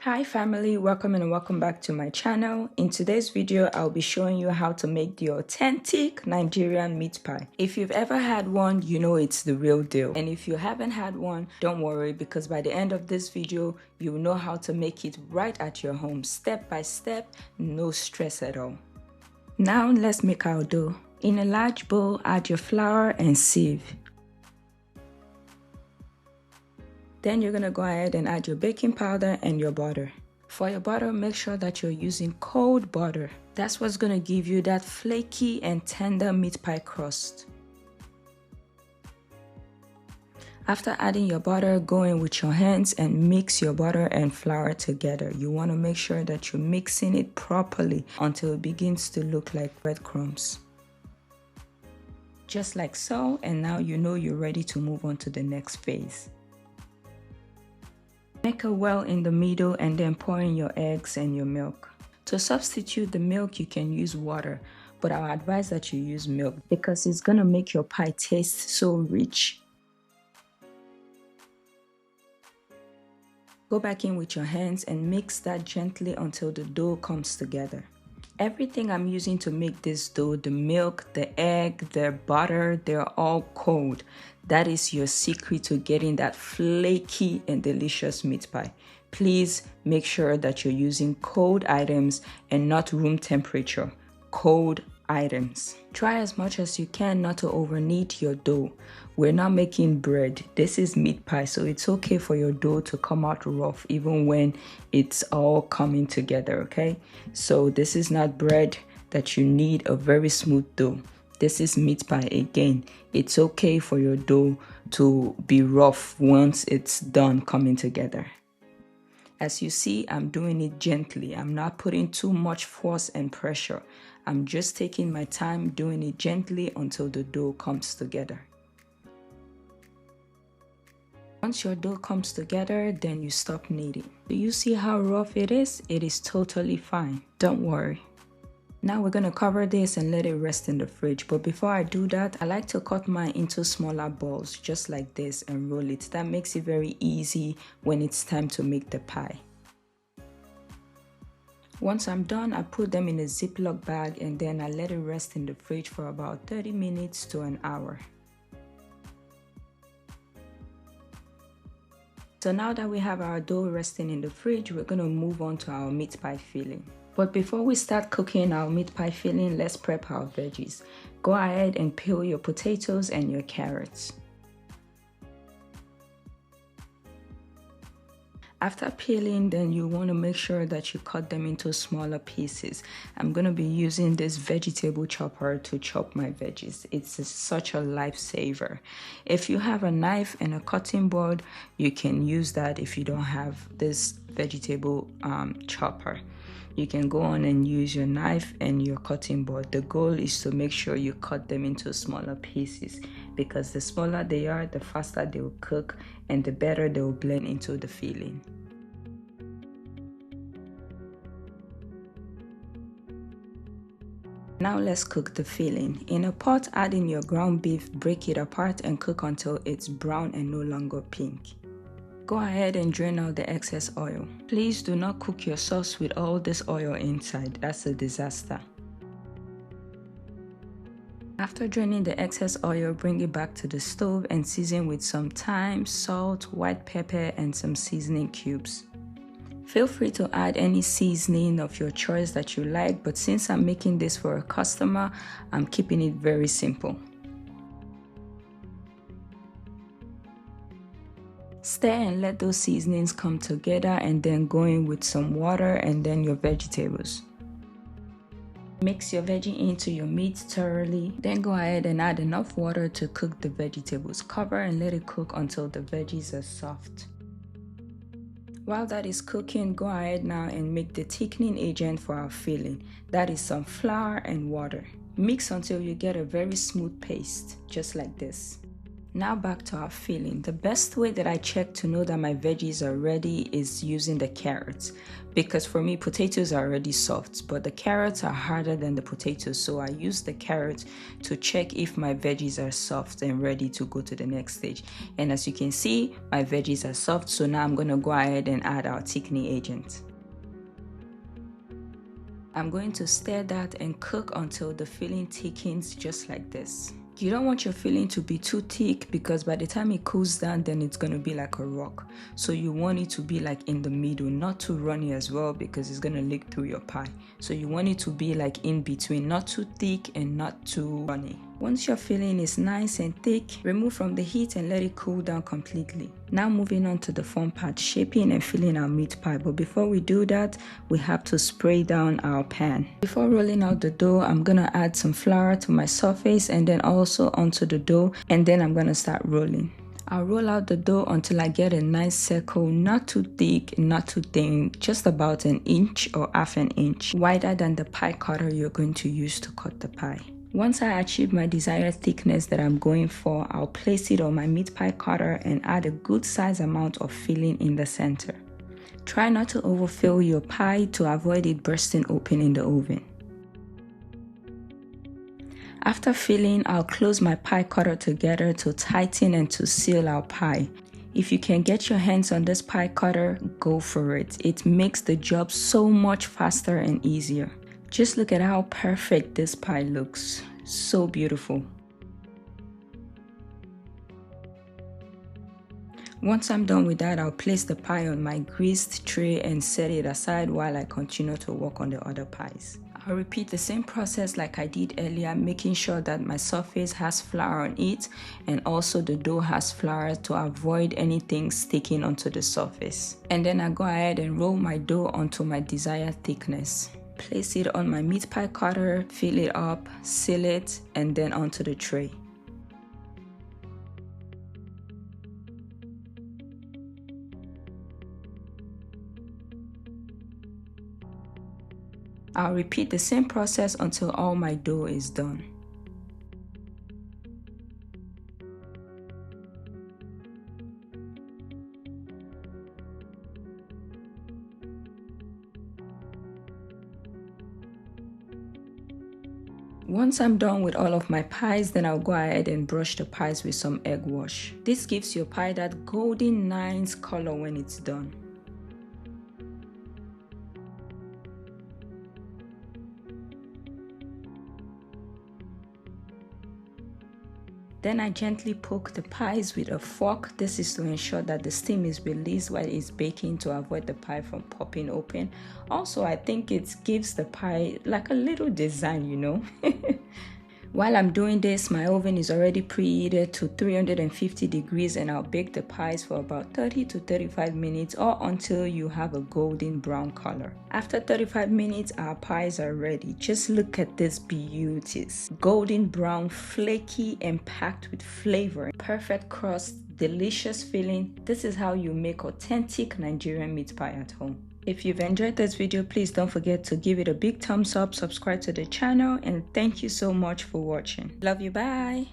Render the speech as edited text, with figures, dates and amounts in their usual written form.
Hi family, welcome and welcome back to my channel. In today's video, I'll be showing you how to make the authentic Nigerian meat pie. If you've ever had one, you know it's the real deal. And if you haven't had one, don't worry, because by the end of this video, you will know how to make it right at your home, step by step, no stress at all. Now let's make our dough. In a large bowl, add your flour and sieve. Then you're gonna go ahead and add your baking powder and your butter. For your butter, make sure that you're using cold butter. That's what's gonna give you that flaky and tender meat pie crust. After adding your butter, go in with your hands and mix your butter and flour together. You wanna make sure that you're mixing it properly until it begins to look like breadcrumbs. Just like so, and now you know you're ready to move on to the next phase. Make a well in the middle and then pour in your eggs and your milk. To substitute the milk, you can use water, but I advise that you use milk because it's gonna make your pie taste so rich. Go back in with your hands and mix that gently until the dough comes together. Everything I'm using to make this dough, the milk, the egg, the butter, they're all cold. That is your secret to getting that flaky and delicious meat pie. Please make sure that you're using cold items and not room temperature. Cold items. Try as much as you can not to overknead your dough. We're not making bread. This is meat pie, so it's okay for your dough to come out rough even when it's all coming together, okay? So this is not bread that you need a very smooth dough. This is meat pie again. It's okay for your dough to be rough once it's done coming together. As you see, I'm doing it gently. I'm not putting too much force and pressure. I'm just taking my time doing it gently until the dough comes together. Once your dough comes together, then you stop kneading. Do you see how rough it is? It is totally fine. Don't worry. Now we're gonna cover this and let it rest in the fridge. But before I do that, I like to cut mine into smaller balls, just like this, and roll it. That makes it very easy when it's time to make the pie. Once I'm done, I put them in a Ziploc bag and then I let it rest in the fridge for about 30 minutes to an hour. So now that we have our dough resting in the fridge, we're gonna move on to our meat pie filling. But before we start cooking our meat pie filling, let's prep our veggies. Go ahead and peel your potatoes and your carrots. After peeling, then you want to make sure that you cut them into smaller pieces. I'm going to be using this vegetable chopper to chop my veggies. It's such a lifesaver. If you have a knife and a cutting board, you can use that. If you don't have this vegetable chopper, you can go on and use your knife and your cutting board. The goal is to make sure you cut them into smaller pieces, because the smaller they are, the faster they will cook and the better they will blend into the filling. Now let's cook the filling. In a pot, add in your ground beef, break it apart and cook until it's brown and no longer pink. Go ahead and drain out the excess oil. Please do not cook your sauce with all this oil inside. That's a disaster. After draining the excess oil, bring it back to the stove and season with some thyme, salt, white pepper, and some seasoning cubes. Feel free to add any seasoning of your choice that you like, but since I'm making this for a customer, I'm keeping it very simple. Stir and let those seasonings come together and then go in with some water and then your vegetables. Mix your veggie into your meat thoroughly, then go ahead and add enough water to cook the vegetables. Cover and let it cook until the veggies are soft. While that is cooking, go ahead now and make the thickening agent for our filling. That is some flour and water. Mix until you get a very smooth paste, just like this. Now back to our filling. The best way that I check to know that my veggies are ready is using the carrots, because for me potatoes are already soft, but the carrots are harder than the potatoes, so I use the carrots to check if my veggies are soft and ready to go to the next stage. And as you can see, my veggies are soft, so now I'm going to go ahead and add our thickening agent. I'm going to stir that and cook until the filling thickens just like this. You don't want your filling to be too thick, because by the time it cools down, then it's going to be like a rock. So you want it to be like in the middle, not too runny as well, because it's going to leak through your pie. So you want it to be like in between, not too thick and not too runny. Once your filling is nice and thick, remove from the heat and let it cool down completely. Now moving on to the fun part, shaping and filling our meat pie. But before we do that, we have to spray down our pan. Before rolling out the dough, I'm going to add some flour to my surface and then also onto the dough, and then I'm going to start rolling. I'll roll out the dough until I get a nice circle, not too thick, not too thin, just about an inch or half an inch, wider than the pie cutter you're going to use to cut the pie. Once I achieve my desired thickness that I'm going for, I'll place it on my meat pie cutter and add a good size amount of filling in the center. Try not to overfill your pie to avoid it bursting open in the oven. After filling, I'll close my pie cutter together to tighten and to seal our pie. If you can get your hands on this pie cutter, go for it. It makes the job so much faster and easier. Just look at how perfect this pie looks. So beautiful. Once I'm done with that, I'll place the pie on my greased tray and set it aside while I continue to work on the other pies. I'll repeat the same process like I did earlier, making sure that my surface has flour on it and also the dough has flour to avoid anything sticking onto the surface. And then I go ahead and roll my dough onto my desired thickness. Place it on my meat pie cutter, fill it up, seal it, and then onto the tray. I'll repeat the same process until all my dough is done. Once I'm done with all of my pies, then I'll go ahead and brush the pies with some egg wash. This gives your pie that golden nice color when it's done. Then I gently poke the pies with a fork. This is to ensure that the steam is released while it's baking to avoid the pie from popping open. Also, I think it gives the pie like a little design, you know. While I'm doing this, my oven is already preheated to 350 degrees and I'll bake the pies for about 30 to 35 minutes or until you have a golden brown color. After 35 minutes, our pies are ready. Just look at these beauties. Golden brown, flaky and packed with flavor. Perfect crust, delicious filling. This is how you make authentic Nigerian meat pie at home. If you've enjoyed this video, please don't forget to give it a big thumbs up, subscribe to the channel, and thank you so much for watching. Love you, bye!